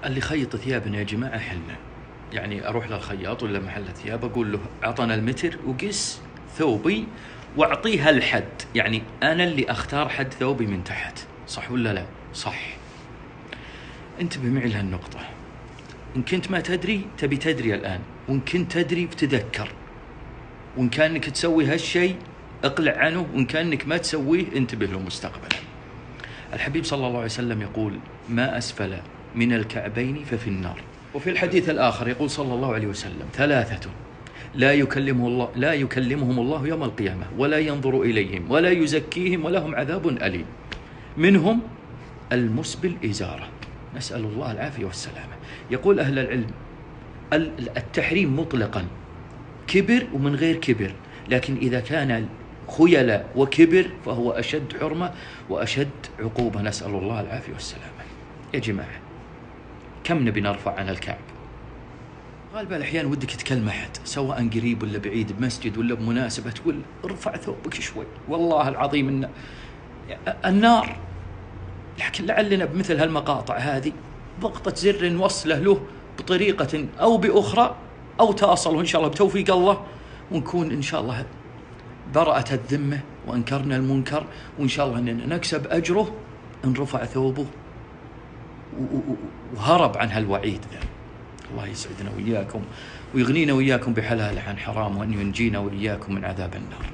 اللي يخيط ثيابنا يا جماعة حنا، يعني أروح للخياط ولا محل ثياب أقول له أعطنا المتر وقس ثوبي وأعطيها الحد، يعني أنا اللي أختار حد ثوبي من تحت، صح ولا لا؟ صح. انتبه معي لهالنقطة، إن كنت ما تدري تبي تدري الآن، وإن كنت تدري بتذكر، وإن كانك تسوي هالشيء اقلع عنه، وإن كانك ما تسويه انتبه له مستقبلا. الحبيب صلى الله عليه وسلم يقول: ما أسفل من الكعبين ففي النار. وفي الحديث الآخر يقول صلى الله عليه وسلم: ثلاثة لا يكلمهم الله يوم القيامة ولا ينظر إليهم ولا يزكيهم ولهم عذاب أليم. منهم المسبل إزارة، نسأل الله العافية والسلامة. يقول أهل العلم: التحريم مطلقا كبر ومن غير كبر، لكن إذا كان خيل وكبر فهو أشد حرمة وأشد عقوبة، نسأل الله العافية والسلامة. يا جماعة كم نبي نرفع عن الكعب؟ غالبا الأحيان ودك تكلم أحد سواء قريب ولا بعيد، بمسجد ولا بمناسبة، تقول ارفع ثوبك شوي، والله العظيم إن النار. لكن لعلنا بمثل هالمقاطع هذه ضغطة زر نوصله له بطريقة أو بأخرى، أو تواصله إن شاء الله بتوفيق الله، ونكون إن شاء الله برأت الذمة وأنكرنا المنكر، وإن شاء الله أننا نكسب أجره إن رفع ثوبه وهرب عن هالوعيد ذا. الله يسعدنا وإياكم ويغنينا وإياكم بحلاله عن حرام، وأن ينجينا وإياكم من عذاب النار.